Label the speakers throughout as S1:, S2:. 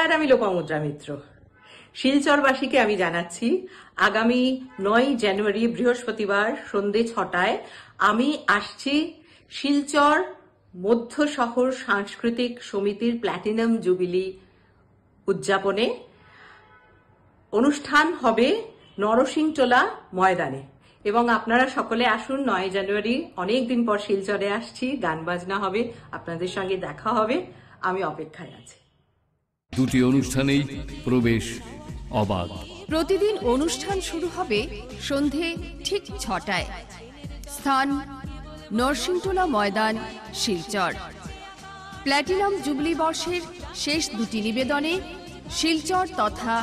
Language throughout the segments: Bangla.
S1: নমস্কার, আমি লোপামুদ্রা মিত্র। শিলচরবাসীকে আমি জানাচ্ছি আগামী 9 জানুয়ারি বৃহস্পতিবার সন্ধ্যে 6টায় আমি আসছি শিলচর মধ্য শহর সাংস্কৃতিক সমিতির প্ল্যাটিনাম জুবিলি উদযাপনে। অনুষ্ঠান হবে নরসিংটোলা ময়দানে এবং আপনারা সকলে আসুন। 9 জানুয়ারি অনেক দিন পর শিলচরে আসছি, গান বাজনা হবে, আপনাদের সঙ্গে দেখা হবে। আমি অপেক্ষায় আছি।
S2: দুটি অনুষ্ঠানেই প্রবেশ অবাধ।
S3: প্রতিদিন অনুষ্ঠান শুরু হবে সন্ধে ঠিক 6টায়। স্থান নরসিংটোলা ময়দান, শিলচর। প্ল্যাটিনাম জুবলি বর্ষের শেষ দুটি নিবেদনে শিলচর তথা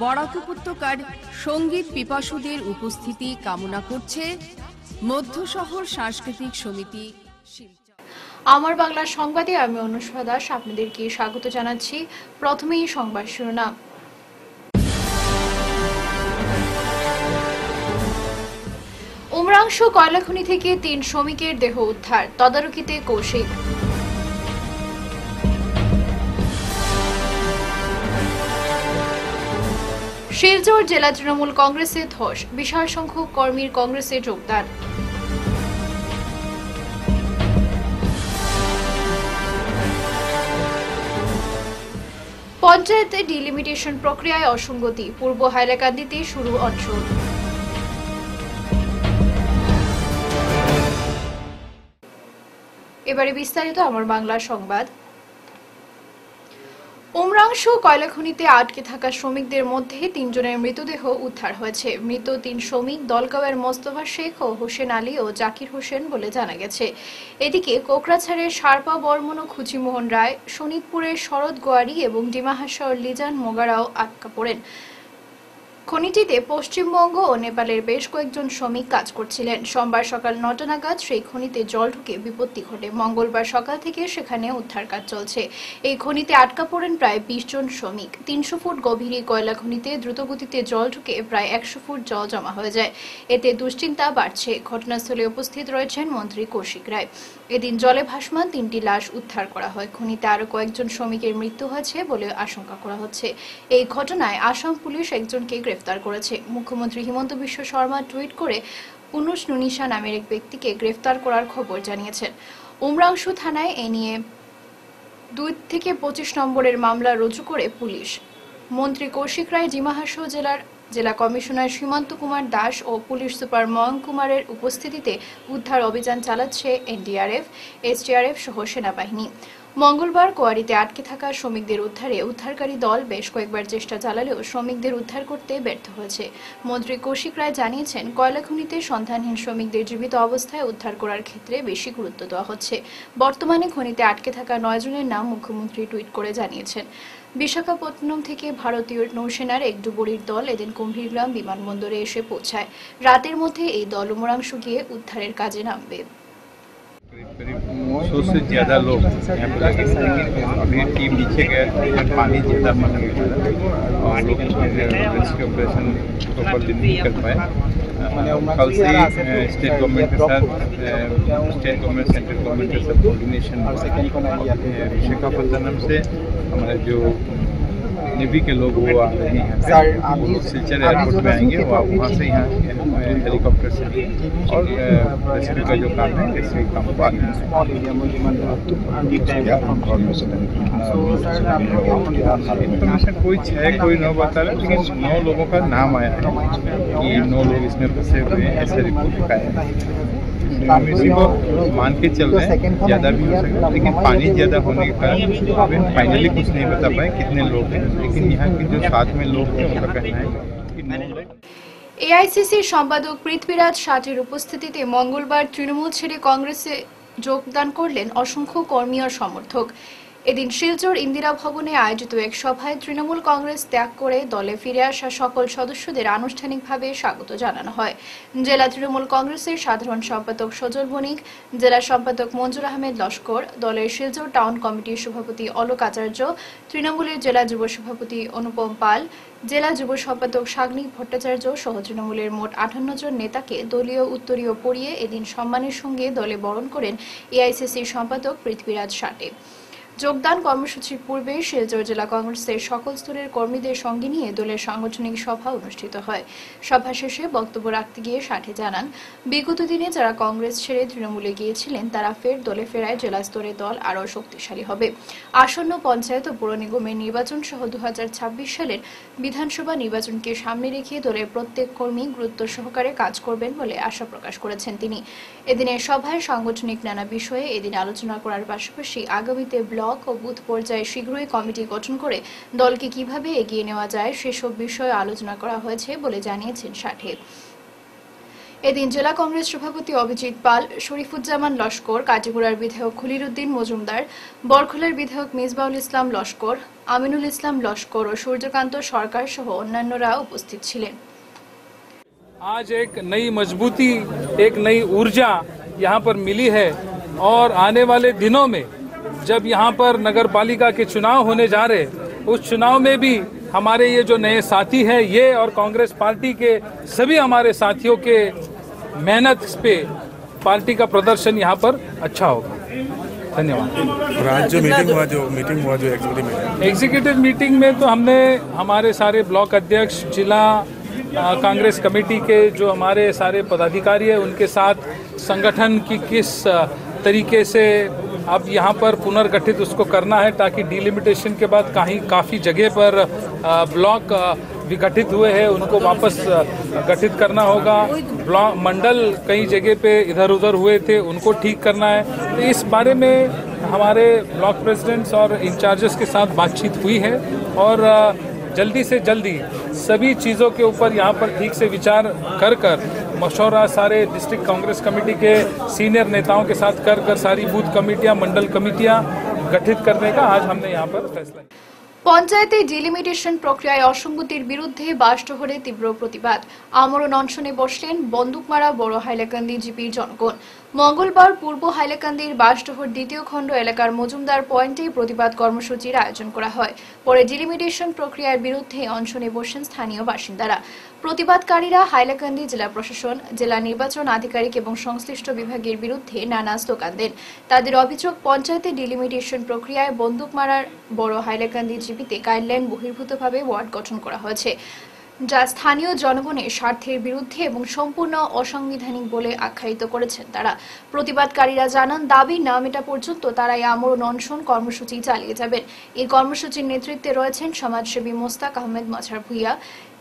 S3: বরাক উপত্যকার সঙ্গীত পিপাসুদের উপস্থিতি কামনা করছে মধ্য শহর সাংস্কৃতিক সমিতি শিলচর।
S4: আমার বাংলা সংবাদে আমি অনুষ্কা দাস আপনাদেরকে স্বাগত জানাচ্ছি। প্রথমেই সংবাদ শিরোনাম। উমরাংশু কয়লাখনি থেকে 3 শ্রমিকের দেহ উদ্ধার, তদারকিতে কৌশিক। শিলচর জেলা তৃণমূল কংগ্রেসে ধস, বিশাল সংখ্যক কর্মীর কংগ্রেসে যোগদান। পঞ্চায়েতে ডিলিমিটেশন প্রক্রিয়ায় অসঙ্গতি, পূর্ব হাইলাকান্দিতে শুরু অনশন। এবারে বিস্তারিত আমার বাংলা সংবাদ। উমরাংশু কয়লাখনিতে আটকে থাকা শ্রমিকদের মধ্যে 3 জনের মৃতদেহ উদ্ধার হয়েছে। মৃত 3 শ্রমিক দলগাঁওয়ের মোস্তফা শেখ ও হোসেন আলী ও জাকির হোসেন বলে জানা গেছে। এদিকে কোকরাঝাড়ের সারপা বর্মন ও খুচিমোহন রায়, শোনিতপুরের শরৎ গোয়ারি এবং ডিমাহাসাওর লিজান মোগারাও আটকা পড়েন। খনিটিতে পশ্চিমবঙ্গ ও নেপালের বেশ কয়েকজন শ্রমিক কাজ করছিলেন। সোমবার সকাল 9টা নাগাদ সেই খনিতে জল ঢুকে বিপত্তি ঘটে। মঙ্গলবার সকাল থেকে সেখানে উদ্ধার কাজ চলছে। এই খনিতে আটকা পড়েন প্রায় 20 জন শ্রমিক। 300 ফুট গভীর কয়লা খনিতে দ্রুতগতিতে জল ঢুকে প্রায় 100 ফুট জল জমা হয়ে যায়। এতে দুশ্চিন্তা বাড়ছে। ঘটনাস্থলে উপস্থিত রয়েছেন মন্ত্রী কৌশিক রায়। এদিন জলে ভাসমান 3টি লাশ উদ্ধার করা হয়। খনিতে আরো কয়েকজন শ্রমিকের মৃত্যু হয়েছে বলে আশঙ্কা করা হচ্ছে। এই ঘটনায় আসাম পুলিশ একজনকে গ্রেফতার করেছে। মুখ্যমন্ত্রী হিমন্ত বিশ্ব শর্মা টুইট করে পুনুশ নুনিশা নামের এক ব্যক্তিকে গ্রেফতার করার খবর জানিয়েছেন। উমরাংশু থানায় এ নিয়ে 2 থেকে 25 নম্বরের মামলা রুজু করে পুলিশ। মন্ত্রী কৌশিক রায়, ডিমাহাসাও জেলা কমিশনার সীমান্ত কুমার দাস ও পুলিশ সুপার ময়ঙ্ক কুমারের উপস্থিতিতে উদ্ধার অভিযান চালাচ্ছে এনডিআরএফ, এসডিআরএফ সহ সেনাবাহিনী। মঙ্গলবার কোয়ারিতে আটকে থাকা শ্রমিকদের উদ্ধারে উদ্ধারকারী দল বেশ কয়েকবার চেষ্টা চালালেও শ্রমিকদের উদ্ধার করতে ব্যর্থ হয়েছে। মন্ত্রী কৌশিক রায় জানিয়েছেন, কয়লা খনিতে সন্ধানহীন শ্রমিকদের জীবিত অবস্থায় উদ্ধার করার ক্ষেত্রে বেশি গুরুত্ব দেওয়া হচ্ছে। বর্তমানে খনিতে আটকে থাকা 9 জনের নাম মুখ্যমন্ত্রী টুইট করে জানিয়েছেন। বিশাখাপত্তনম থেকে ভারতীয় নৌসেনার এক ডুবুরির দল এদিন কুম্ভীরগ্রাম বিমানবন্দরে এসে পৌঁছায়। রাতের মধ্যে এই দল উমরাংশু গিয়ে উদ্ধারের কাজে নামবে।
S5: करीब 100 से ज़्यादा लोग यहाँ पे लगे थे। अभी टीम नीचे गए, पानी ज़्यादा बना और लोग रेस्क्यू ऑपरेशन प्रॉपर नहीं कर पाए। कल से स्टेट गवर्नमेंट के साथ स्टेट गवर्नमेंट सेंट्रल गवर्नमेंट के साथ कोऑर्डिनेशन विशाखापत्तनम से हमारे जो नेवी के लोग वो आ रहे हैं, वो सिलचर एयरपोर्ट में आएंगे, वो वहाँ से यहाँ हेलीकॉप्टर से और रेस्क्यू का जो काम है रेस्क्यू काम बाद में। इन्फॉर्मेशन कोई 6 कोई 9 बता रहा है, लेकिन 9 लोगों का नाम आया है कि 9 लोग इसमें फंसे हुए हैं, ऐसे रिपोर्ट आया है। इसी को मान के चल रहे हैं, ज़्यादा भी हो सकता है, लेकिन पानी ज़्यादा होने के कारण अभी फाइनली कुछ नहीं बता पाए कितने लोग हैं, लेकिन यहाँ के जो साथ में लोग हैं उनका कहना है कि 9 लोग।
S4: এআইসিসির সম্পাদক পৃথ্বীরাজ ষাটের উপস্থিতিতে মঙ্গলবার তৃণমূল ছেড়ে কংগ্রেসে যোগদান করলেন অসংখ্য কর্মী ও সমর্থক। এদিন শিলচর ইন্দিরা ভবনে আয়োজিত এক সভায় তৃণমূল কংগ্রেস ত্যাগ করে দলে ফিরে আসা সকল সদস্যদের আনুষ্ঠানিকভাবে স্বাগত জানানো হয়। জেলা তৃণমূল কংগ্রেসের সাধারণ সম্পাদক সজল বণিক, জেলা সম্পাদক মঞ্জুর আহমেদ লস্কর, দলের শিলচর টাউন কমিটির সভাপতি অলোক আচার্য, তৃণমূলের জেলা যুব সভাপতি অনুপম পাল, জেলা যুব সম্পাদক সাগ্নিক ভট্টাচার্য সহ তৃণমূলের মোট 58 জন নেতাকে দলীয় উত্তরীয় পরিয়ে এদিন সম্মানের সঙ্গে দলে বরণ করেন এআইসিসির সম্পাদক পৃথ্বীরাজ ষাটে। যোগদান কর্মসূচির পূর্বে শিলচর জেলা কংগ্রেসের সকল স্তরের কর্মীদের সঙ্গে নিয়ে দলের সাংগঠনিক সভা অনুষ্ঠিত হয়। সভা শেষে বক্তব্য রাখতে গিয়ে সাথে জানান, বিগত দিনে যারা কংগ্রেস ছেড়ে তৃণমূলে গিয়েছিলেন তারা ফের দলে ফেরায় জেলা স্তরে দল আরও শক্তিশালী হবে। আসন্ন পঞ্চায়েত ও পৌর নিগমের নির্বাচন সহ 2026 সালের বিধানসভা নির্বাচনকে সামনে রেখে দলের প্রত্যেক কর্মী গুরুত্ব সহকারে কাজ করবেন বলে আশা প্রকাশ করেছেন তিনি। এদিনের সভায় সাংগঠনিক নানা বিষয়ে এদিন আলোচনা করার পাশাপাশি আগামীতে ব্লক ও বুথ পর্যায়ে শীঘ্রই কমিটি গঠন করে দলকে কিভাবে এগিয়ে নেওয়া যায় সেসব বিষয়ে আলোচনা করা হয়েছে বলে জানিয়েছেন সাঠে। এদিন জেলা কংগ্রেস সভাপতি অভিজিৎ পাল, শরীফুজ্জামান লস্কর, কাটিগুড়ার বিধায়ক খলিলুদ্দিন মজুমদার, বরখোলার বিধায়ক মিসবাউল ইসলাম লস্কর, আমিনুল ইসলাম লস্কর ও সূর্যকান্ত সরকার সহ অন্যান্যরা উপস্থিত ছিলেন।
S6: आज एक नई मजबूती, एक नई ऊर्जा यहाँ पर मिली है और आने वाले दिनों में जब यहाँ पर नगर पालिका के चुनाव होने जा रहे, उस चुनाव में भी हमारे ये जो नए साथी हैं ये और कांग्रेस पार्टी के सभी हमारे साथियों के मेहनत पे पार्टी का प्रदर्शन यहाँ पर अच्छा होगा। धन्यवाद।
S7: आज जो मीटिंग हुआ जो
S6: एग्जीक्यूटिव मीटिंग में तो हमने हमारे सारे ब्लॉक अध्यक्ष, जिला कांग्रेस कमेटी के जो हमारे सारे पदाधिकारी हैं उनके साथ संगठन की किस तरीके से अब यहाँ पर पुनर्गठित उसको करना है ताकि डिलिमिटेशन के बाद काफ़ी जगह पर ब्लॉक विघटित हुए हैं उनको वापस गठित करना होगा। ब्लॉक मंडल कई जगह पे इधर उधर हुए थे उनको ठीक करना है। तो इस बारे में हमारे ब्लॉक प्रेसिडेंट्स और इंचार्जेस के साथ बातचीत हुई है और जल्दी से जल्दी सभी चीज़ों के ऊपर यहाँ पर ठीक से विचार कर मशवरा सारे डिस्ट्रिक्ट कांग्रेस कमेटी के सीनियर नेताओं के साथ कर सारी बूथ कमेटियाँ, मंडल कमेटियाँ गठित करने का आज हमने यहाँ पर फैसला किया।
S4: পঞ্চায়েতে ডিলিমিটেশন প্রক্রিয়ায় অসঙ্গতির বিরুদ্ধে বাসডোহরে তীব্র প্রতিবাদ। আমরণ অনশনে বসলেন বন্দুকমারা বড় হাইলাকান্দি জিপির জনগণ। মঙ্গলবার পূর্ব হাইলাকান্দির বাসডোহর দ্বিতীয় খণ্ড এলাকার মজুমদার পয়েন্টে প্রতিবাদ কর্মসূচির আয়োজন করা হয়। পরে ডিলিমিটেশন প্রক্রিয়ার বিরুদ্ধে অনশনে বসেন স্থানীয় বাসিন্দারা। প্রতিবাদকারীরা হাইলাকান্দি জেলা প্রশাসন, জেলা নির্বাচন আধিকারিক এবং সংশ্লিষ্ট বিভাগের বিরুদ্ধে নানা স্লোগান দেন। তাদের অভিযোগ, পঞ্চায়েতে ডিলিমিটেশন প্রক্রিয়ায় বন্দুকমারার বড় হাইলাকান্দি জিপিতে গাইডলাইন বহির্ভূতভাবে ওয়ার্ড গঠন করা হয়েছে, যা স্থানীয় জনগণের স্বার্থের বিরুদ্ধে এবং সম্পূর্ণ অসাংবিধানিক বলে আখ্যায়িত করেছেন তারা। প্রতিবাদকারীরা জানান, দাবি না মেটা পর্যন্ত তারা এই আমরণ অনশন কর্মসূচি চালিয়ে যাবেন। এই কর্মসূচির নেতৃত্বে রয়েছেন সমাজসেবী মোস্তাক আহমেদ মাঝার ভূঁইয়া।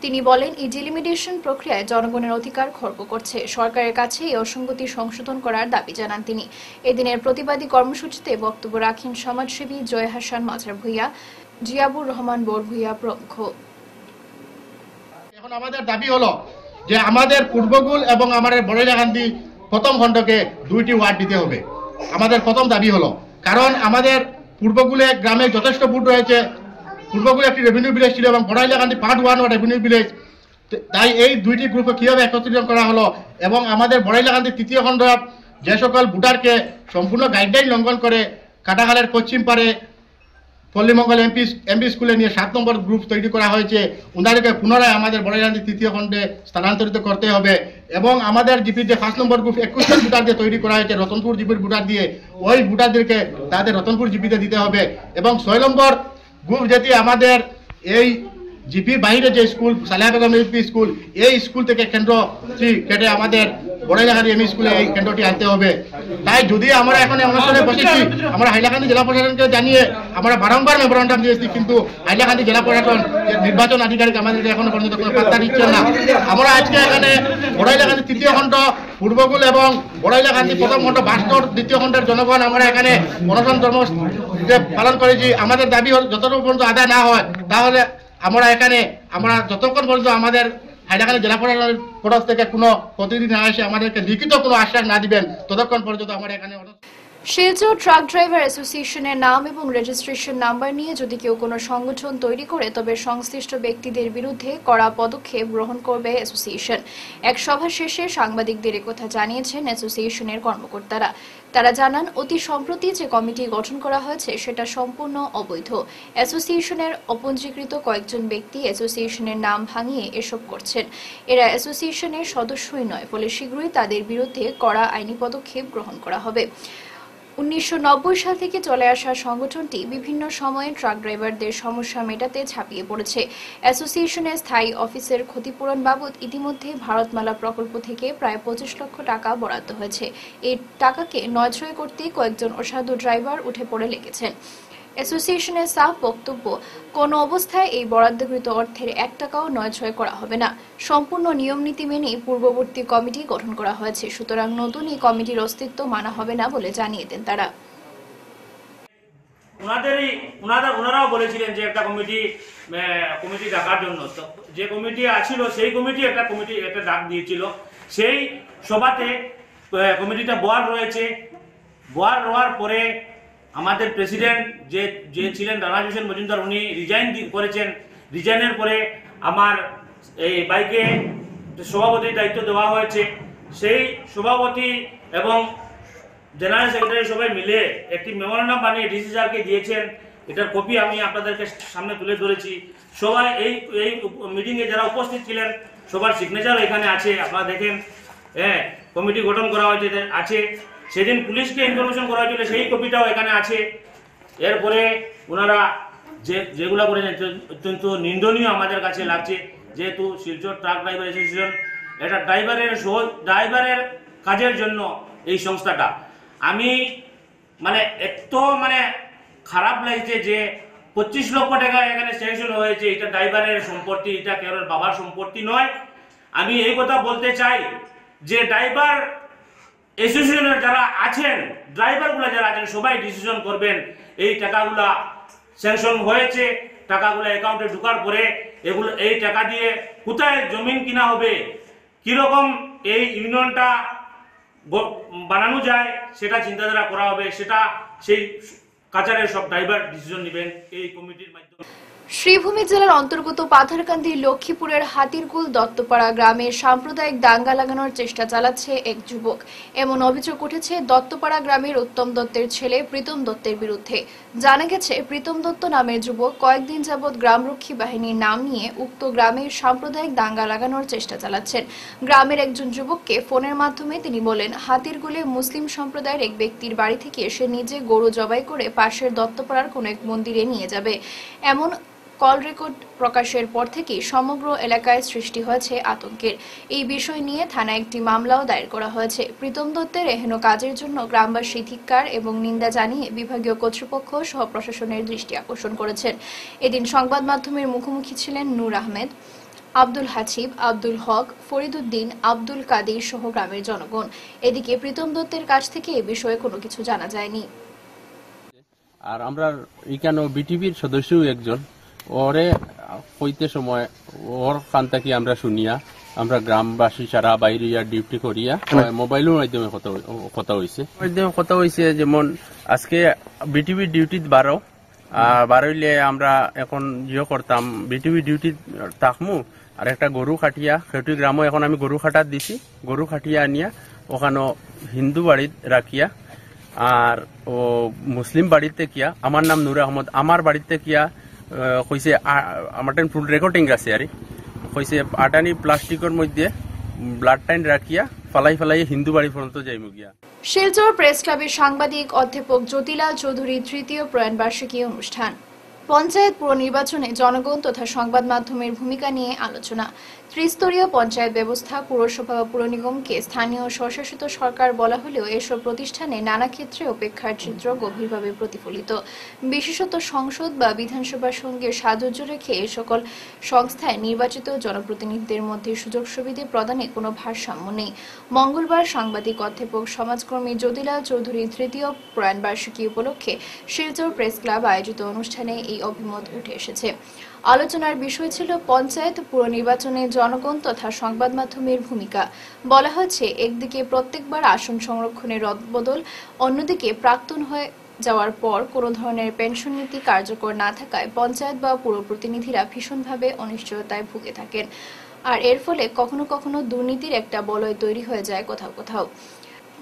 S4: তিনি বলেন, এই ডিলিমিটেশন প্রক্রিয়ায় জনগণের অধিকার খর্ব করছে। সরকারের কাছে এই অসঙ্গতি সংশোধন করার দাবি জানান তিনি। এদিনের প্রতিবাদী কর্মসূচিতে বক্তব্য রাখেন সমাজসেবী জয় হাসান মাঝার ভূঁইয়া, জিয়াবুর রহমান বরভূঁইয়া প্রমুখ।
S8: এখন আমাদের দাবি হলো যে আমাদের পূর্বগুল এবং আমাদের বড়াইলাকান্দি প্রথম খণ্ডকে 2টি ওয়ার্ড দিতে হবে। আমাদের প্রথম দাবি হলো, কারণ আমাদের পূর্বগুলে গ্রামে যথেষ্ট ভোট রয়েছে। পূর্বগুলে একটি রেভিনিউ ভিলেজ ছিল এবং বড়াইলাকান্দি পার্ট 1 রেভিনিউ ভিলেজ। তাই এই 2টি গ্রুপে কীভাবে একত্রিত করা হলো এবং আমাদের বড়াইলাকান্দি তৃতীয় খণ্ড যে সকল ভোটারকে সম্পূর্ণ গাইডলাইন লঙ্ঘন করে কাটাখালের পশ্চিম পারে পল্লীমঙ্গল এমপি স্কুলে নিয়ে 7 নম্বর গ্রুপ তৈরি করা হয়েছে, ওনাদেরকে পুনরায় আমাদের বড়াইলাকান্দি তৃতীয় খণ্ডে স্থানান্তরিত করতে হবে এবং আমাদের জিপির যে 5 নম্বর গ্রুপ 21 ভোটার দিয়ে তৈরি করা হয়েছে রতনপুর জিপির ভোটার দিয়ে, ওই ভোটারদেরকে তাদের রতনপুর জিপিতে দিতে হবে এবং 6 নম্বর গ্রুপ যেটি আমাদের এই জিপির বাইরে যে school Saleha Begum MP school, এই স্কুল থেকে কেন্দ্রটি কেটে আমাদের বড়াইলাকান্দি এমই স্কুলে এই কেন্দ্রটি আনতে হবে। তাই যদি আমরা এখন অনুষ্ঠানে বসেছি, আমরা হাইলাকান্দি জেলা প্রশাসনকে জানিয়ে আমরা বারংবার মেমোরান্ডাম দিয়েছি, কিন্তু হাইলাকান্দি জেলা প্রশাসন নির্বাচন আধিকারিক আমাদেরকে এখনো পর্যন্ত কোনো পাত্তা দিচ্ছেন না। আমরা আজকে এখানে বড়াইলাকান্দি তৃতীয় খণ্ড পূর্বগুল এবং বড়াইলাকান্দি প্রথম খণ্ড বাসডোহর দ্বিতীয় খণ্ডের জনগণ আমরা এখানে অনশন কর্ম পালন করেছি। আমাদের দাবি যতটুকু পর্যন্ত আদায় না হয় তাহলে আমরা যতক্ষণ পর্যন্ত আমাদের হাইলাকান্দি জেলা প্রশাসনের তরফ থেকে কোনো প্রতিনিধি না এসে আমাদেরকে লিখিত কোনো আশ্বাস না দিবেন ততক্ষণ পর্যন্ত আমরা এখানে।
S4: শিলচর ট্রাক ড্রাইভার অ্যাসোসিয়েশনের নাম এবং রেজিস্ট্রেশন নাম্বার নিয়ে যদি কেউ কোনো সংগঠন তৈরি করে তবে সংশ্লিষ্ট ব্যক্তিদের বিরুদ্ধে কড়া পদক্ষেপ গ্রহণ করবে অ্যাসোসিয়েশন। এক সভা শেষে সাংবাদিকদের একথা জানিয়েছেন অ্যাসোসিয়েশনের কর্মকর্তারা। তারা জানান, অতি সম্প্রতি যে কমিটি গঠন করা হয়েছে সেটা সম্পূর্ণ অবৈধ। অ্যাসোসিয়েশনের অপঞ্জীকৃত কয়েকজন ব্যক্তি অ্যাসোসিয়েশনের নাম ভাঙিয়ে এসব করছেন। এরা অ্যাসোসিয়েশনের সদস্যই নয়, ফলে শীঘ্রই তাদের বিরুদ্ধে কড়া আইনি পদক্ষেপ গ্রহণ করা হবে। 1990 সাল থেকে চলে আসা সংগঠনটি বিভিন্ন সময়ে ট্রাক ড্রাইভারদের সমস্যা মেটাতে ঝাঁপিয়ে পড়েছে। অ্যাসোসিয়েশনের স্থায়ী অফিসের ক্ষতিপূরণ বাবদ ইতিমধ্যে ভারতমালা প্রকল্প থেকে প্রায় 25 লক্ষ টাকা বরাদ্দ হয়েছে। এই টাকাকে নয়ছয় করতে কয়েকজন অসাধু ড্রাইভার উঠে পড়ে লেগেছেন। অ্যাসোসিয়েশনের সাফ বক্তব্য, কোনো অবস্থায় এই বরাদ্দকৃত অর্থের 1 টাকাও নয়ছয় করা হবে না। সম্পূর্ণ নিয়মনীতি মেনে পূর্ববর্তী কমিটি গঠন করা হয়েছে, সুতরাং নতুন এই কমিটির অস্তিত্ব মানা হবে না বলে জানিয়ে দেন তারা।
S9: ওনারাও বলেছিলেন যে একটা কমিটি ডাকার জন্য, তো যে কমিটি আছিল সেই কমিটি একটা ডাক দিয়েছিল। সেই সভাতে কমিটিটা বহাল রয়েছে। বহাল হওয়ার পরে আমাদের প্রেসিডেন্ট যে ছিলেন রানা হোসেন মজুমদার, উনি রিজাইন করেছেন। রিজাইনের পরে আমার এই বাইকে সভাপতির দায়িত্ব দেওয়া হয়েছে। সেই সভাপতি এবং জেনারেল সেক্রেটারি সবাই মিলে একটি মেমোরেন্ডাম বানিয়ে ডিসি স্যারকে দিয়েছেন। এটার কপি আমি আপনাদেরকে সামনে তুলে ধরেছি। সবাই এই মিটিংয়ে যারা উপস্থিত ছিলেন সবার সিগনেচার এখানে আছে, আপনারা দেখেন। হ্যাঁ, কমিটি গঠন করা হয়েছে আছে। সেদিন পুলিশকে ইনফরমেশন করা হয়েছিল, সেই কপিটাও এখানে আছে। এরপরে ওনারা যেগুলো করেছেন অত্যন্ত নিন্দনীয় আমাদের কাছে লাগছে। যেহেতু শিলচর ট্রাক ড্রাইভার অ্যাসোসিয়েশন এটা ড্রাইভারের কাজের জন্য এই সংস্থাটা, আমি এত খারাপ লাগছে যে 25 লক্ষ টাকা এখানে স্যাংশন হয়েছে। এটা ড্রাইভারের সম্পত্তি, এটা কেউ বাবার সম্পত্তি নয়। আমি এই কথা বলতে চাই যে ড্রাইভার অ্যাসোসিয়েশনের যারা আছেন, ড্রাইভারগুলো যারা আছেন, সবাই ডিসিশন করবেন। এই টাকাগুলা স্যাংশন হয়েছে, টাকাগুলো অ্যাকাউন্টে ঢোকার পরে এই টাকা দিয়ে কোথায় জমিন কিনা হবে, কিরকম এই ইউনিয়নটা বানানো যায়, সেটা চিন্তাধারা করা হবে। সেটা সেই কাছারের সব ড্রাইভার ডিসিশন নেবেন এই কমিটির মাধ্যমে।
S4: শ্রীভূমি জেলার অন্তর্গত পাথারকান্দি লক্ষ্মীপুরের হাতিরকুল দত্তপাড়া গ্রামে সাম্প্রদায়িক দাঙ্গা লাগানোর চেষ্টা চালাচ্ছে এক যুবক। এমন অভিযোগ উঠেছে দত্তপাড়া গ্রামের উত্তম দত্তের ছেলে প্রীতম দত্তের বিরুদ্ধে। জানা গেছে, প্রীতম দত্ত নামের যুবক কয়েকদিন যাবৎ গ্রামরক্ষী বাহিনীর নাম নিয়ে উক্ত গ্রামে সাম্প্রদায়িক দাঙ্গা লাগানোর চেষ্টা চালাচ্ছেন। গ্রামের একজন যুবককে ফোনের মাধ্যমে তিনি বলেন, হাতিরকুলে মুসলিম সম্প্রদায়ের এক ব্যক্তির বাড়ি থেকে সে নিজে গরু জবাই করে পাশের দত্তপাড়ার কোনো এক মন্দিরে নিয়ে যাবে। এমন কল রেকর্ড প্রকাশের পর থেকেই সমগ্র এলাকায় সৃষ্টি হয়েছে আতঙ্কের। এই বিষয় নিয়ে থানায় একটি মামলাও দায়ের করা হয়েছে। প্রীতম দত্তের এহেন কাজের জন্য গ্রামবাসী ধিক্কার এবং নিন্দা জানিয়ে বিভাগীয় কর্তৃপক্ষ সহ প্রশাসনের দৃষ্টি আকর্ষণ করেছেন। এদিন সংবাদ মাধ্যমের মুখোমুখি ছিলেন নূর আহমেদ, আব্দুল হাসিব, আব্দুল হক, ফরিদুদ্দিন, আব্দুল কাদির সহ গ্রামের জনগণ। এদিকে প্রীতম দত্তের কাছ থেকে এ বিষয়ে কোনো কিছু জানা যায়নি।
S10: আর আমরা এখানে বিটিভির সদস্য একজন, ওরে হইতে সময় ওর কান থেকে আমরা শুনিয়া আমরা গ্রামবাসী সারা বাইরে ডিউটি করিয়া মোবাইলের মাধ্যমে কথা হয়েছে। যেমন আজকে বিটিভি ডিউটি বারোইলে আমরা এখন করতাম, বিটিভি ডিউটি থাকমু আর একটা গরু খাটিয়া খেটি গ্রামও এখন আমি গরু খাটার দিছি। গরু খাটিয়া আনিয়া ওখানে হিন্দু বাড়িত রাখিয়া আর ও মুসলিম বাড়িতে কিয়া, আমার নাম নূর আহমদ, আমার বাড়িতে কিয়া কইছে আমার ফুল রেকর্ডিং আছে আর কইছে আটানি প্লাস্টিকের মধ্যে ব্লাড টাইন রাখিয়া ফালাই হিন্দু বাড়ি পর্যন্ত যাইমু গিয়া।
S4: শিলচর প্রেস ক্লাবের সাংবাদিক অধ্যাপক জ্যোতিলাল চৌধুরীর ৩য় প্রয়াণবার্ষিকী অনুষ্ঠান। পঞ্চায়েত পুর নির্বাচনে জনগণ তথা সংবাদ মাধ্যমের ভূমিকা নিয়ে আলোচনা। ত্রিস্তরীয় পঞ্চায়েত ব্যবস্থা, পুরসভা বা পুর নিগমকে স্থানীয় স্বশাসিত সরকার বলা হলেও এসব প্রতিষ্ঠানে নানা ক্ষেত্রে উপেক্ষার চিত্র গভীরভাবে প্রতিফলিত। বিশেষত সংসদ বা বিধানসভার সঙ্গে সাদুর্য রেখে এ সকল সংস্থায় নির্বাচিত জনপ্রতিনিধিদের মধ্যে সুযোগ সুবিধা প্রদানে কোনো ভারসাম্য নেই। মঙ্গলবার সাংবাদিক অধ্যাপক সমাজকর্মী জ্যোতিলাল চৌধুরীর ৩য় প্রয়াণবার্ষিকী উপলক্ষে শিলচর প্রেস ক্লাব আয়োজিত অনুষ্ঠানে এই অভিমত উঠে এসেছে। আলোচনার বিষয় ছিল পঞ্চায়েত পুর নির্বাচনে জনগণ তথা সংবাদ মাধ্যমের ভূমিকা। বলা হয়েছে, একদিকে প্রত্যেকবার আসন সংরক্ষণের রদবদল, অন্যদিকে প্রাক্তন হয়ে যাওয়ার পর কোনো ধরনের পেনশন নীতি কার্যকর না থাকায় পঞ্চায়েত বা পুর প্রতিনিধিরা ভীষণভাবে অনিশ্চয়তায় ভুগে থাকেন। আর এর ফলে কখনো কখনো দুর্নীতির একটা বলয় তৈরি হয়ে যায় কোথাও কোথাও।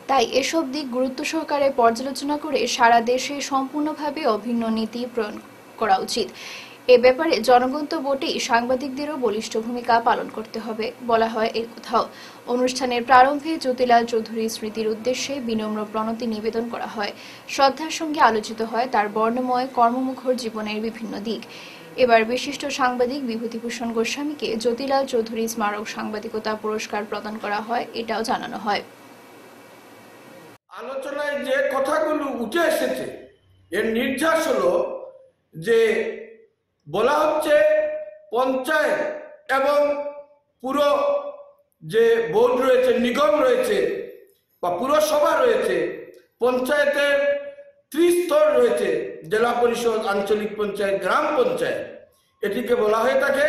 S4: তাই এসব দিক গুরুত্ব সহকারে পর্যালোচনা করে সারা দেশে সম্পূর্ণভাবে অভিন্ন নীতি প্রণয়ন করা উচিত। এ ব্যাপারে জনগণ তো বটেই, সাংবাদিকদেরও বলিষ্ঠ ভূমিকা পালন করতে হবে বলা হয় এর কোথাও। অনুষ্ঠানের প্রারম্ভে জ্যোতিলাল চৌধুরীর স্মৃতির উদ্দেশ্যে বিনম্র প্রণতি নিবেদন করা হয়। শ্রদ্ধার সঙ্গে আলোচিত হয় তার বর্ণময় কর্মমুখর জীবনের বিভিন্ন দিক। এবার বিশিষ্ট সাংবাদিক বিভূতিভূষণ গোস্বামীকে জ্যোতিলাল চৌধুরী স্মারক সাংবাদিকতা পুরস্কার প্রদান করা হয়, এটাও জানানো হয়।
S11: আলোচনায় যে কথাগুলো উঠে এসেছে এর নির্যাস হলো যে বলা হচ্ছে পঞ্চায়েত এবং পুরো যে বোর্ড রয়েছে, নিগম রয়েছে বা পুরসভা রয়েছে, পঞ্চায়েতের ত্রিস্তর রয়েছে, জেলা পরিষদ, আঞ্চলিক পঞ্চায়েত, গ্রাম পঞ্চায়েত। এটিকে বলা হয়ে থাকে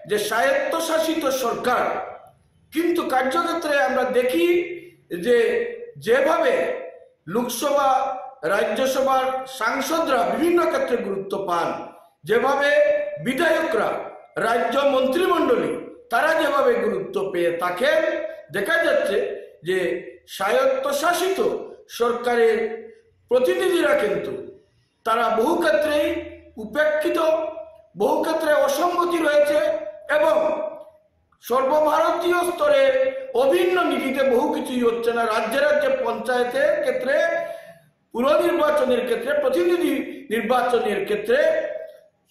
S11: যে স্বায়ত্তশাসিত সরকার। কিন্তু কার্যক্ষেত্রে আমরা দেখি যে যেভাবে লোকসভা, রাজ্যসভার সাংসদরা বিভিন্ন ক্ষেত্রে গুরুত্ব পান, যেভাবে বিধায়করা, রাজ্য মন্ত্রিমণ্ডলী তারা যেভাবে গুরুত্ব পেয়ে থাকেন, দেখা যাচ্ছে যে স্বায়ত্তশাসিত সরকারের প্রতিনিধিরা কিন্তু তারা বহু ক্ষেত্রেই উপেক্ষিত, বহু ক্ষেত্রে অসঙ্গতি রয়েছে এবং সর্বভারতীয় স্তরে অভিন্ন নীতিতে বহু কিছুই হচ্ছে না। রাজ্যে রাজ্যে পঞ্চায়েতের ক্ষেত্রে, পুর নির্বাচনের ক্ষেত্রে, প্রতিনিধি নির্বাচনের ক্ষেত্রে,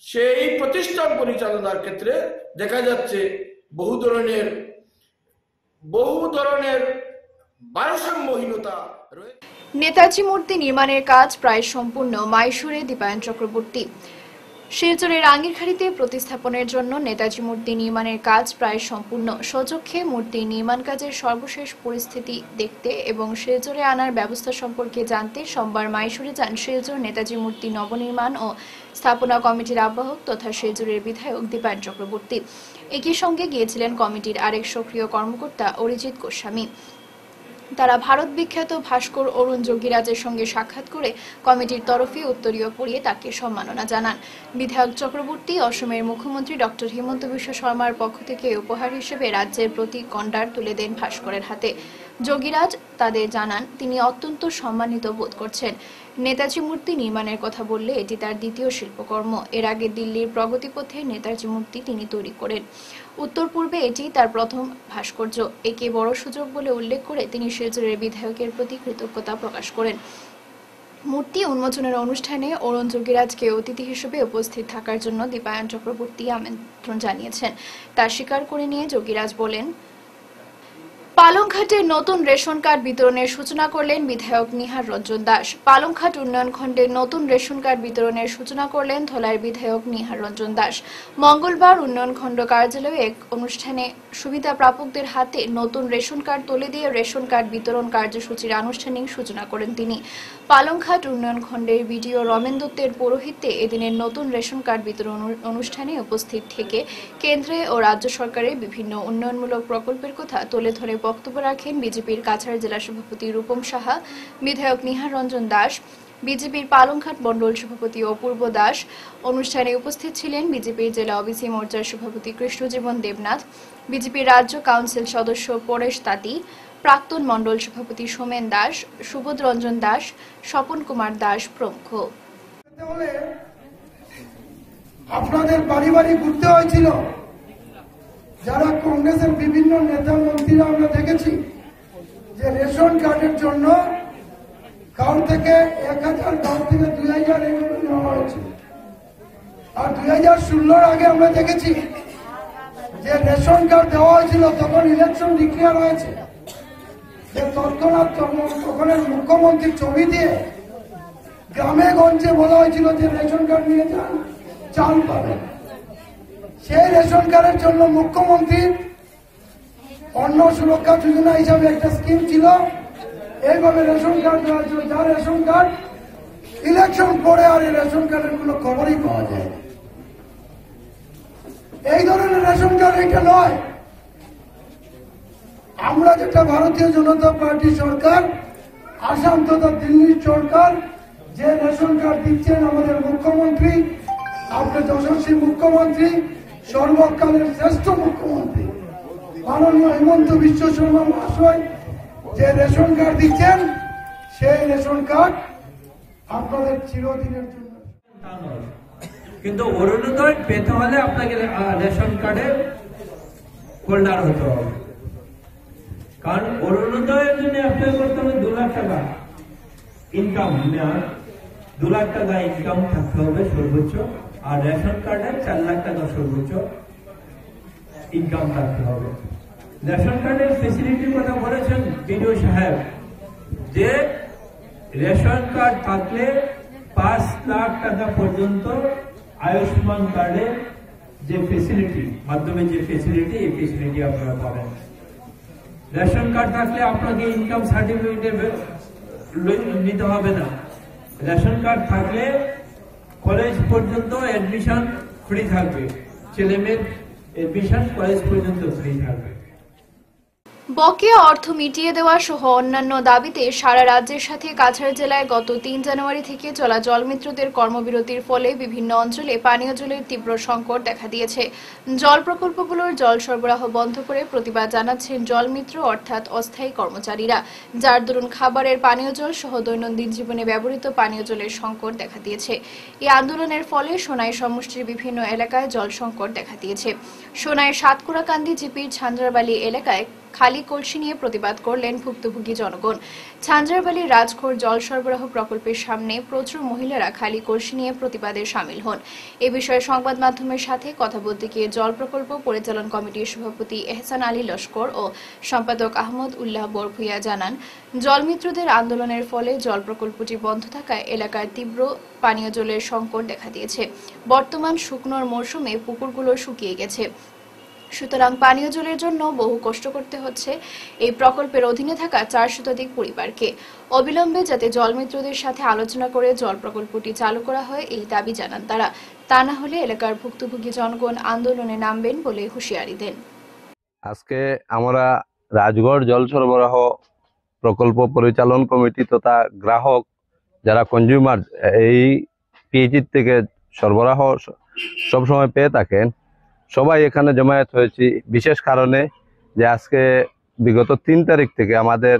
S11: সেই প্রতিষ্ঠান পরিচালনার ক্ষেত্রে দেখা যাচ্ছে বহু ধরনের ভারসাম্যহীনতা রয়েছে।
S4: নেতাজি মূর্তি নির্মাণের কাজ প্রায় সম্পূর্ণ, মাইশুরে দীপায়ন চক্রবর্তী। শিলচরের রাঙ্গিরখাড়িতে প্রতিস্থাপনের জন্য নেতাজি মূর্তি নির্মাণের কাজ প্রায় সম্পূর্ণ। স্বচক্ষে মূর্তি নির্মাণ কাজের সর্বশেষ পরিস্থিতি দেখতে এবং শিলচরে আনার ব্যবস্থা সম্পর্কে জানতে সোমবার মাইশুরে যান শিলচর নেতাজি মূর্তি নবনির্মাণ ও স্থাপনা কমিটির আহ্বায়ক তথা শিলচরের বিধায়ক দীপায়ন চক্রবর্তী। একই সঙ্গে গিয়েছিলেন কমিটির আরেক সক্রিয় কর্মকর্তা অরিজিৎ গোস্বামী। তারা ভারত বিখ্যাত ভাস্কর অরুণ যোগীরাজের সঙ্গে সাক্ষাৎ করে কমিটির তরফে উত্তরীয় পড়িয়ে তাকে সম্মাননা জানান। বিধায়ক চক্রবর্তী অসমের মুখ্যমন্ত্রী ডক্টর হিমন্ত বিশ্ব শর্মার পক্ষ থেকে উপহার হিসেবে রাজ্যের প্রতি গন্ডার তুলে দেন ভাস্করের হাতে। যোগীরাজ তাদের জানান তিনি অত্যন্ত সম্মানিত বোধ করছেন। নেতাজি মূর্তি নির্মাণের কথা বললে এটি তার দ্বিতীয় শিল্পকর্ম। এর আগে দিল্লির প্রগতিপথে নেতাজি মূর্তি তিনি তৈরি করেন। উত্তর পূর্বে এটি তার প্রথম ভাস্কর্য। একে বড় সুযোগ বলে উল্লেখ করে তিনি শিলচরের বিধায়কের প্রতি কৃতজ্ঞতা প্রকাশ করেন। মূর্তি উন্মোচনের অনুষ্ঠানে অরুণ যোগীরাজকে অতিথি হিসেবে উপস্থিত থাকার জন্য দীপায়ন চক্রবর্তী আমন্ত্রণ জানিয়েছেন। তা স্বীকার করে নিয়ে যোগীরাজ বলেন, পালংঘাটে নতুন রেশন কার্ড বিতরণের সূচনা করলেন বিধায়ক নিহার রঞ্জন দাস। পালংঘাট উন্নয়ন খণ্ডে নতুন রেশন কার্ড বিতরণের সূচনা করলেন ধলাইয়ের বিধায়ক নিহার রঞ্জন দাস। মঙ্গলবার উন্নয়ন খণ্ড কার্যালয়ে এক অনুষ্ঠানে সুবিধা প্রাপকদের হাতে নতুন রেশন কার্ড তুলে দিয়ে রেশন কার্ড বিতরণ কার্যসূচির আনুষ্ঠানিক সূচনা করেন তিনি। পালংঘাট উন্নয়ন খণ্ডের বিডিও রমেন দত্তের পৌরোহিত্যে এদিনের নতুন রেশন কার্ড বিতরণ অনুষ্ঠানে উপস্থিত থেকে কেন্দ্রে ও রাজ্য সরকারের বিভিন্ন উন্নয়নমূলক প্রকল্পের কথা তুলে ধরে বক্তব্য রাখেন বিজেপির কাছাড় জেলা সভাপতি রূপম সাহা, বিধায়ক নিহার রঞ্জন দাস, বিজেপির পালংঘাট মণ্ডল সভাপতি অপূর্ব দাস। অনুষ্ঠানে উপস্থিত ছিলেন বিজেপির জেলা ওবিসি মোর্চার সভাপতি কৃষ্ণজীবন দেবনাথ, বিজেপির রাজ্য কাউন্সিল সদস্য পরেশ তাঁতি, প্রাক্তন মণ্ডল সভাপতি সোমেন দাস, সুবোধ রঞ্জন দাস, স্বপন কুমার দাস প্রমুখ।
S12: আপনাদের বাড়ি বাড়ি ঘুরতে হয়েছিল। যারা কংগ্রেসের বিভিন্ন নেতা মন্ত্রীরা আমরা দেখেছি যে রেশন কার্ডের জন্য কাউর থেকে 1000, কাউর থেকে 2000 এইভাবে নেওয়া হয়েছে। আর 2016 আগে আমরা দেখেছি যে রেশন কার্ড দেওয়া হয়েছিল, তখন ইলেকশন ডিক্লেয়ার হয়েছে যে তৎক্ষণাৎ তখনের মুখ্যমন্ত্রীর ছবি দিয়ে গ্রামে গঞ্জে বলা হয়েছিল যে রেশন কার্ড নিয়ে যান, চাল পাবেন। সেই রেশন কার্ডের জন্য মুখ্যমন্ত্রী অন্ন সুরক্ষা যোজনা হিসাবে একটা স্কিম ছিল, এইভাবে রেশন কার্ড দেওয়া ছিল। যার রেশন কার্ড ইলেকশন পরে আর এই রেশন কার্ডের কোনো খবরই পাওয়া যায়। এই ধরনের রেশন কার্ড এটা নয়। আমরা যেটা ভারতীয় জনতা পার্টি সরকার, আসাম তথা দিল্লির সরকার যে রেশন কার্ড দিচ্ছেন, আমাদের মুখ্যমন্ত্রী, আপনার যশস্বী মুখ্যমন্ত্রী, সর্বকালের শ্রেষ্ঠ মুখ্যমন্ত্রী মাননীয় হিমন্ত বিশ্ব শর্মা মহাশয় যে রেশন কার্ড দিচ্ছেন, সেই রেশন কার্ড আপনাদের চিরদিনের জন্য।
S13: কিন্তু অরুণোদয় পেতে হলে আপনাকে রেশন কার্ডের হোল্ডার হতে হবে, কারণ অরুণোদয়ের জন্য অ্যাপ্লাই করতে হবে 2 লাখ টাকা ইনকাম, 2 লাখ টাকা ইনকাম থাকতে হবে সর্বোচ্চ, আর রেশন কার্ডের 4 লাখ টাকা সর্বোচ্চ ইনকাম থাকতে হবে। রেশন কার্ডের ফেসিলিটির কথা বলেছেন বিডিও সাহেব, যে রেশন কার্ড থাকলে 5 লাখ টাকা পর্যন্ত আয়ুষ্মান কার্ডের যে ফেসিলিটি মাধ্যমে যে ফেসিলিটি, এই ফেসিলিটি আপনারা পাবেন। রেশন কার্ড থাকলে আপনাকে ইনকাম সার্টিফিকেট নিতে হবে না। রেশন কার্ড থাকলে কলেজ পর্যন্ত এডমিশন ফ্রি থাকবে, ছেলেমেয়ের এডমিশন কলেজ পর্যন্ত ফ্রি থাকবে।
S4: বকেয়া অর্থ মিটিয়ে দেওয়া সহ অন্যান্য দাবিতে সারা রাজ্যের সাথে কাছাড় জেলায় গত 3 জানুয়ারি থেকে চলা জলমিত্রদের কর্মবিরতির ফলে বিভিন্ন অঞ্চলে পানীয় জলের তীব্র সংকট দেখা দিয়েছে। জল প্রকল্পগুলোর জল সরবরাহ বন্ধ করে প্রতিবাদ জানাচ্ছেন জলমিত্র অর্থাৎ অস্থায়ী কর্মচারীরা, যার দরুন খাবারের পানীয় জল সহ দৈনন্দিন জীবনে ব্যবহৃত পানীয় জলের সংকট দেখা দিয়েছে। এই আন্দোলনের ফলে সোনাই সমষ্টির বিভিন্ন এলাকায় জল সংকট দেখা দিয়েছে। সোনাইয়ের সাতকুড়াকান্দি জিপির ছান্দ্রাবালি এলাকায় খালি কলসি নিয়ে প্রতিবাদ করলেন ভুক্তভোগী জনগণ। ছান্দ্রাবালির রাজখোর জল সরবরাহ প্রকল্পের সামনে প্রচুর মহিলারা খালি কলসি নিয়ে প্রতিবাদে সামিল হন। এ বিষয়ে সংবাদ মাধ্যমের সাথে কথা বলতে গিয়ে জল প্রকল্প পরিচালন কমিটির সভাপতি এহসান আলী লস্কর ও সম্পাদক আহমদ উল্লাহ বরভুইয়া জানান, জলমিত্রদের আন্দোলনের ফলে জল প্রকল্পটি বন্ধ থাকায় এলাকায় তীব্র পানীয় জলের সংকট দেখা দিয়েছে। বর্তমান শুকনোর মরশুমে পুকুরগুলো শুকিয়ে গেছে, সুতরাং পানীয় জলের জন্য বহু কষ্ট করতে হচ্ছে এই প্রকল্পের অধীনে থাকা 4 শতাধিক পরিবারকে। অবিলম্বে যাতে জলমিত্রদের সাথে আলোচনা করে জল প্রকল্পটি চালু করা হয় এই দাবি জানান তারা, তা না হলে এলাকার ভুক্তভোগী জনগণ আন্দোলনে নামবেন বলে হুঁশিয়ারি দেন।
S14: আজকে আমরা রাজগড় জল সরবরাহ প্রকল্প পরিচালন কমিটি তথা গ্রাহক যারা কনজিউমার এই পিএইচি থেকে সরবরাহ সবসময় পেয়ে থাকেন, সবাই এখানে জমায়েত হয়েছি বিশেষ কারণে যে আজকে বিগত 3 তারিখ থেকে আমাদের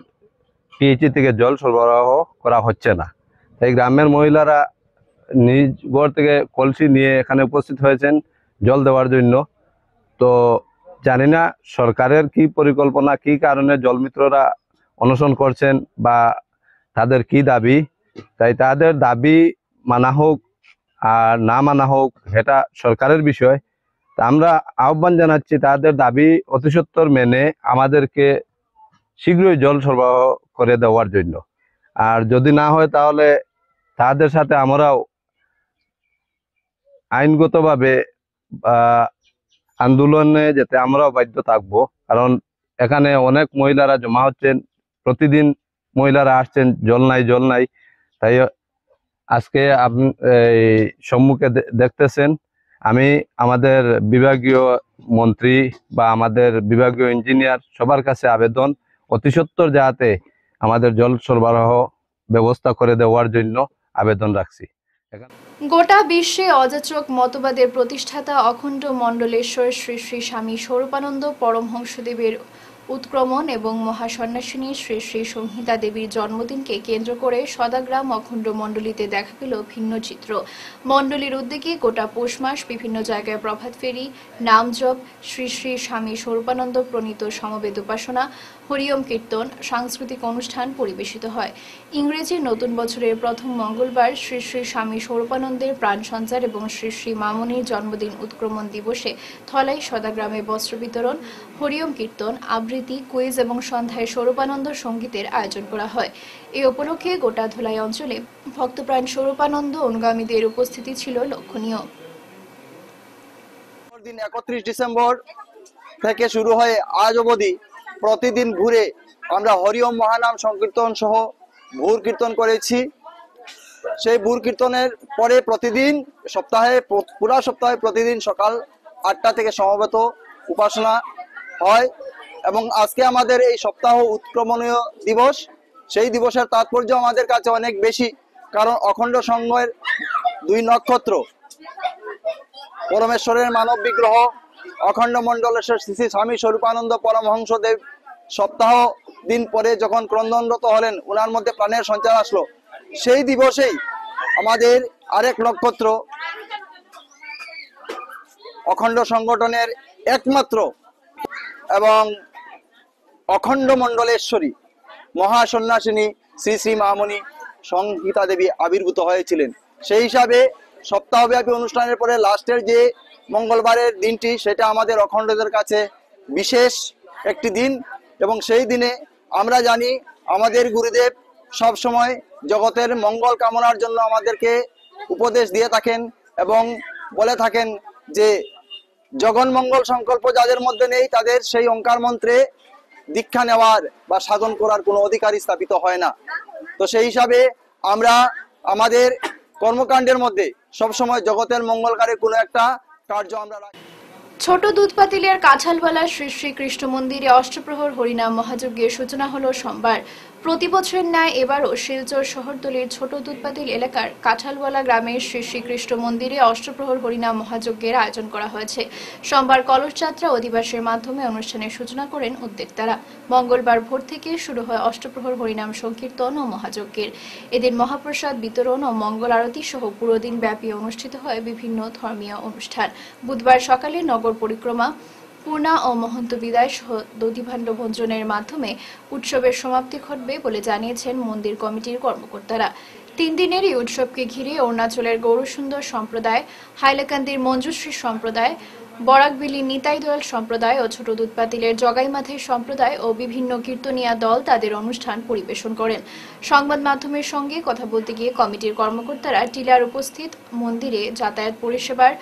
S14: পিএইচি থেকে জল সরবরাহ করা হচ্ছে না। তাই গ্রামের মহিলারা নিজ ঘর থেকে কলসি নিয়ে এখানে উপস্থিত হয়েছেন জল দেওয়ার জন্য। তো জানি না সরকারের কি পরিকল্পনা, কি কারণে জলমিত্ররা অনশন করছেন বা তাদের কি দাবি, তাই তাদের দাবি মানা হোক আর না মানা হোক এটা সরকারের বিষয়। আমরা আহ্বান জানাচ্ছি তাদের দাবি অতি সত্বর মেনে আমাদেরকে শীঘ্রই জল সরবরাহ করে দেওয়ার জন্য। আর যদি না হয় তাহলে তাদের সাথে আমরাও আইনগতভাবে আন্দোলনে যেতে আমরাও বাধ্য থাকবো, কারণ এখানে অনেক মহিলারা জমা হচ্ছেন, প্রতিদিন মহিলারা আসছেন জল নাই। তাই আজকে আপনি সম্মুখে দেখতেছেন আমি আমাদের বিভাগীয় মন্ত্রী বা আমাদের বিভাগীয় ইঞ্জিনিয়ার সবার কাছে আবেদন অতি সত্বর যাতে আমাদের জল সরবরাহ ব্যবস্থা করে দেওয়ার জন্য আবেদন রাখছি।
S4: গোটা বিশ্বে অযাচক মতবাদের প্রতিষ্ঠাতা অখণ্ড মণ্ডলেশ্বর শ্রী শ্রী স্বামী স্বরূপানন্দ পরমহংসদেবের উৎক্রমণ এবং মহাসন্ন্যাসিনী শ্রী শ্রী সংহিতা দেবীর জন্মদিনকে কেন্দ্র করে সদাগ্রাম অখণ্ড মণ্ডলীতে দেখা গেল ভিন্ন চিত্র। মণ্ডলীর উদ্যোগে গোটা পৌষ মাস বিভিন্ন জায়গায় প্রভাত ফেরি, নাম জপ, শ্রী শ্রী স্বামী স্বরূপানন্দ প্রণীত সমবেত উপাসনা, হরিওম কীর্তন, সাংস্কৃতিক অনুষ্ঠান পরিবেশিত হয়। ইংরেজি নতুন বছরের প্রথম মঙ্গলবার শ্রী শ্রী স্বামী স্বরূপানন্দের প্রাণ সঞ্চার এবং শ্রী শ্রী মামনির জন্মদিন উৎক্রমণ দিবসে থলাই সদাগ্রামে বস্ত্র বিতরণ, হরিওম কীর্তন, আবৃত্তি, কুইজ এবং সন্ধ্যায় স্বরূপানন্দ সঙ্গীতের আয়োজন করা হয়। এই উপলক্ষে গোটা ধলাই অঞ্চলে ভক্তপ্রাণ স্বরূপানন্দ অনুগামীদের উপস্থিতি ছিল লক্ষণীয়।
S15: 31 ডিসেম্বর থেকে শুরু হয়ে আজ অবধি প্রতিদিন ঘুরে আমরা হরিওম মহানাম সংকীর্তন সহ ভোর কীর্তন করেছি। সেই ভোর কীর্তনের পরে প্রতিদিন পুরা সপ্তাহে প্রতিদিন সকাল 8টা থেকে সমবেত উপাসনা হয় এবং আজকে আমাদের এই সপ্তাহ উৎক্রমণীয় দিবস। সেই দিবসের তাৎপর্য আমাদের কাছে অনেক বেশি, কারণ অখণ্ড সংঘের 2 নক্ষত্র পরমেশ্বরের মানব বিগ্রহ অখণ্ড মণ্ডলেশ্বর শ্রী শ্রী স্বামী স্বরূপানন্দ পরমহংসদেব সপ্তাহ দিন পরে যখন ক্রন্দনরত হলেন, ওনার মধ্যে প্রাণের সঞ্চার আসলো। সেই দিবসেই আমাদের আরেক নক্ষত্র অখণ্ড সংগঠনের একমাত্র এবং অখণ্ড মণ্ডলেশ্বরী মহাসন্ন্যাসিনী শ্রী শ্রী মামণি সংহিতা দেবী আবির্ভূত হয়েছিলেন। সেই হিসাবে সপ্তাহব্যাপী অনুষ্ঠানের পরে লাস্টের যে মঙ্গলবারের দিনটি সেটা আমাদের অখণ্ডদের কাছে বিশেষ একটি দিন, এবং সেই দিনে আমরা জানি আমাদের গুরুদেব সব সময় জগতের মঙ্গল কামনার জন্য আমাদেরকে উপদেশ দিয়ে থাকেন এবং বলে থাকেন যে জগন মঙ্গল সংকল্প যাদের মধ্যে নেই তাদের সেই ওঙ্কার মন্ত্রে দীক্ষা নেওয়ার বা সাধন করার কোনো অধিকার স্থাপিত হয় না। তো সেই হিসাবে আমরা আমাদের কর্মকাণ্ডের মধ্যে সবসময় জগতের মঙ্গলকারী কোনো একটা কার্য আমরা রাখি।
S4: ছোট দুধপাতিলের কাঁঠালওয়ালা শ্রী শ্রী কৃষ্ণ মন্দিরে অষ্টপ্রহর হরিনাম মহাযজ্ঞের সূচনা হলো সোমবার। প্রতি বছরের ন্যায় এবারও শিলচর শহরতলির ছোট দুধপাতিল এলাকার কাঁঠালওয়ালা গ্রামের শ্রী শ্রী কৃষ্ণ মন্দিরে অষ্টপ্রহর হরিনাম মহাযজ্ঞের আয়োজন করা হয়েছে। সোমবার কলসযাত্রা অধিবাসের মাধ্যমে অনুষ্ঠানের সূচনা করেন উদ্যোক্তারা। মঙ্গলবার ভোর থেকে শুরু হয় অষ্টপ্রহর হরিনাম সংকীর্তন ও মহাযজ্ঞের। এদিন মহাপ্রসাদ বিতরণ ও মঙ্গল আরতি সহ পুরো দিন ব্যাপী অনুষ্ঠিত হয় বিভিন্ন ধর্মীয় অনুষ্ঠান। বুধবার সকালে নগর পরিক্রমা, পূর্ণা ও মহন্ত বিদায় সহ দধিভাণ্ড ভঞ্জনের মাধ্যমে উৎসবের সমাপ্তি ঘটবে বলে জানিয়েছেন মন্দির কমিটির কর্মকর্তারা। 3 দিনের এই উৎসবকে ঘিরে অরুণাচলের গৌরসুন্দর সম্প্রদায়, হাইলাকান্দির মঞ্জুশ্রী সম্প্রদায়, বরাকবিলি নিতাই দয়াল সম্প্রদায় ও ছোট দুধপাতিলের জগাইমাথাই সম্প্রদায় ও বিভিন্ন কীর্তনিয়া দল তাদের অনুষ্ঠান পরিবেশন করেন। সংবাদ মাধ্যমের সঙ্গে কথা বলতে গিয়ে কমিটির কর্মকর্তারা টিলার উপস্থিত মন্দিরে যাতায়াত পরিষেবার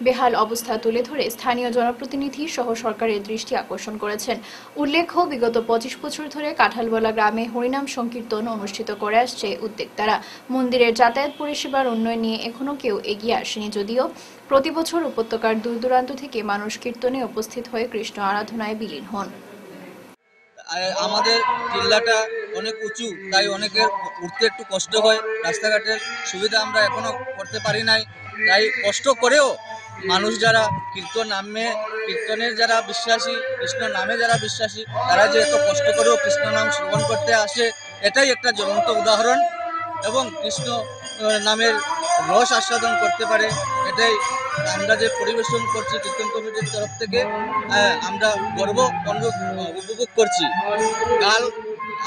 S4: বেহাল অবস্থা তুলে ধরে স্থানীয় জনপ্রতিনিধি সহ সরকারের দৃষ্টি আকর্ষণ করেছেন। উল্লেখ্য, বিগত 25 বছর ধরে কাঁঠালওয়ালা গ্রামে হরিনাম সংকীর্তন অনুষ্ঠিত করে আসছে উদ্যোক্তারা। মন্দিরের যাতায়াত পরিষেবার উন্নয়ন নিয়ে এখনো কেউ এগিয়ে আসেনি, যদিও প্রতি বছর উপত্যকার দূর দূরান্ত থেকে মানুষ কীর্তনে উপস্থিত হয়ে কৃষ্ণ আরাধনায় বিলীন হন।
S16: আমাদের টিল্লাটা অনেক উঁচু, তাই অনেকের উঠতে একটু কষ্ট হয়। রাস্তাঘাটের সুবিধা আমরা এখনো করতে পারি নাই, তাই কষ্ট করেও মানুষ যারা কীর্তনের যারা বিশ্বাসী, কৃষ্ণ নামে যারা বিশ্বাসী, তারা যে এত কষ্ট করেও কৃষ্ণ নাম শ্রবণ করতে আসে, এটাই একটা জ্বলন্ত উদাহরণ। এবং কৃষ্ণ নামের রস আস্বাদন করতে পারে, এটাই আমরা যে পরিবেশন করছি কীর্তন কমিটির তরফ থেকে আমরা গর্ব উপভোগ করছি। কাল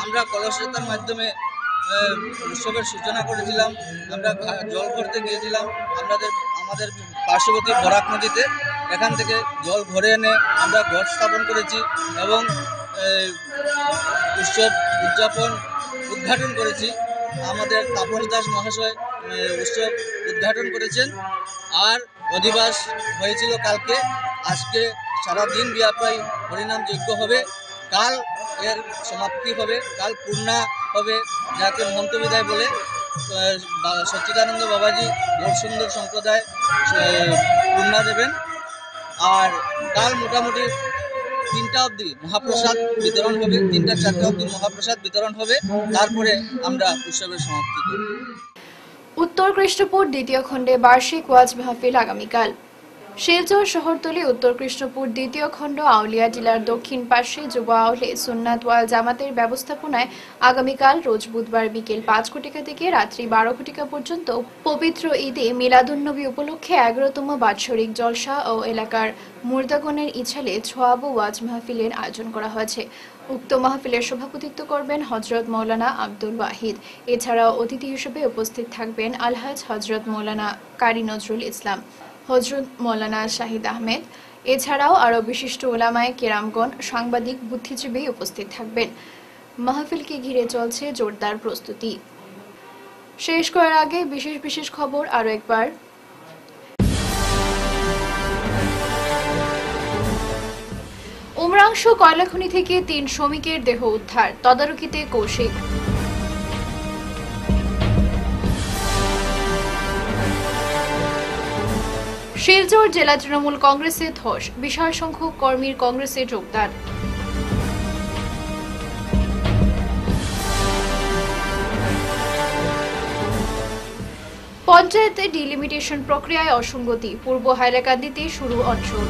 S16: আমরা কলসযাত্রার মাধ্যমে উৎসবের সূচনা করেছিলাম। আমরা জল ভরতে গিয়েছিলাম আমাদের পার্শ্ববর্তী বরাক নদীতে। এখান থেকে জল ভরে এনে আমরা ঘট স্থাপন করেছি এবং উৎসব উদ্ঘাটন করেছি। আমাদের তাপস দাস মহাশয় উৎসব উদ্ঘাটন করেছেন। আর অধিবাস হয়েছিল কালকে। আজকে সারাদিন ব্যাপী হরিনাম যজ্ঞ হবে। কাল এর সমাপ্তি হবে, কাল পূর্ণা হবে, যাকে মহন্ত বিদায় বলে। সচ্চিদানন্দ বাবাজি গৌরসুন্দর সম্প্রদায় পূর্ণা দেবেন। আর কাল মোটামুটি 3টা অবধি মহাপ্রসাদ বিতরণ হবে, 3টা-4টা অবধি মহাপ্রসাদ বিতরণ হবে। তারপরে আমরা উৎসবের সমাপ্তি করব।
S4: উত্তর কৃষ্ণপুর দ্বিতীয় খণ্ডে বার্ষিক ওয়াজ মাহফিল আগামীকাল। শিলচর শহরতলি উত্তর কৃষ্ণপুর দ্বিতীয় খণ্ড আউলিয়া টিলার দক্ষিণ পাশে যুব আউলে সুন্নাত ওয়াল জামাতের ব্যবস্থাপনায় আগামীকাল রোজ বুধবার বিকেল 5 ঘটিকা থেকে রাত্রি 12 ঘটিকা পর্যন্ত পবিত্র ঈদে মিলাদুন্নবী উপলক্ষে 11তম বাৎসরিক জলসা ও এলাকার মুর্দাগণের ইছালে ছোয়াবো ওয়াজ মাহফিলের আয়োজন করা হয়েছে। উক্ত মাহফিলের সভাপতিত্ব করবেন হজরত মৌলানা আব্দুল ওয়াহিদ। এছাড়াও অতিথি হিসেবে উপস্থিত থাকবেন আলহাজ হজরত মৌলানা কারি নজরুল ইসলাম, হজরত মৌলানা শাহিদ আহমেদ। এছাড়াও আরও বিশিষ্ট ওলামায়ে কেরামগণ, সাংবাদিক, বুদ্ধিজীবী উপস্থিত থাকবেন। মাহফিলকে ঘিরে চলছে জোরদার প্রস্তুতি। শেষ করার আগে বিশেষ খবর আরও একবার। উমরাংশ কয়লাখনি থেকে 3 শ্রমিকের দেহ উদ্ধার, তদারকিতে কৌশিক। শিলচর জেলা তৃণমূল কংগ্রেসে ধস, বিশাল সংখ্যক কর্মীর কংগ্রেসে যোগদান। পঞ্চায়েতে ডিলিমিটেশন প্রক্রিয়ায় অসঙ্গতি, পূর্ব হাইলাকান্দিতে শুরু অনশন।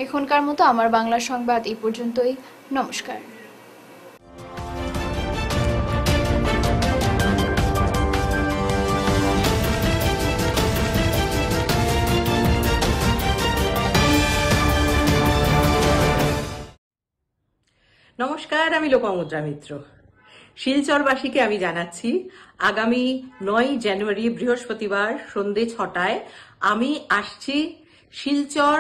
S4: এখনকার মতো আমার বাংলা সংবাদ এই পর্যন্তই। নমস্কার।
S1: নমস্কার, আমি লোপামুদ্রা মিত্র। শিলচরবাসীকে আমি জানাচ্ছি আগামী 9 জানুয়ারি বৃহস্পতিবার সন্ধ্যে 6টায় আমি আসছি শিলচর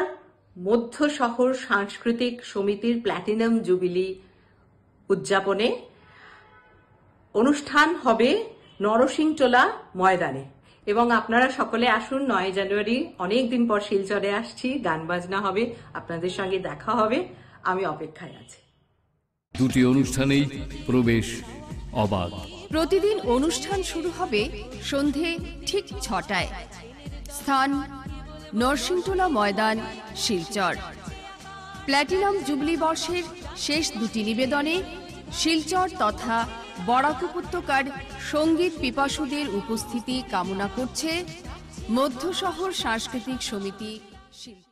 S1: মধ্য শহর সাংস্কৃতিক সমিতির প্ল্যাটিনাম জুবিলি উদযাপনে। অনুষ্ঠান হবে নরসিংটোলা ময়দানে এবং আপনারা সকলে আসুন। 9 জানুয়ারি অনেক দিন পর শিলচরে আসছি, গান বাজনা হবে, আপনাদের সঙ্গে দেখা হবে, আমি অপেক্ষায় আছি।
S2: দুটি অনুষ্ঠানেই প্রবেশ অবাধ।
S3: প্রতিদিন অনুষ্ঠান শুরু হবে সন্ধে ঠিক 6টায়। স্থান নরসিংটোলা ময়দান, শিলচর। প্ল্যাটিনাম জুবলি বর্ষের শেষ দুটি নিবেদনে শিলচর তথা বরাক উপত্যকার সঙ্গীত পিপাসুদের উপস্থিতি কামনা করছে মধ্য শহর সাংস্কৃতিক সমিতি শিলচর।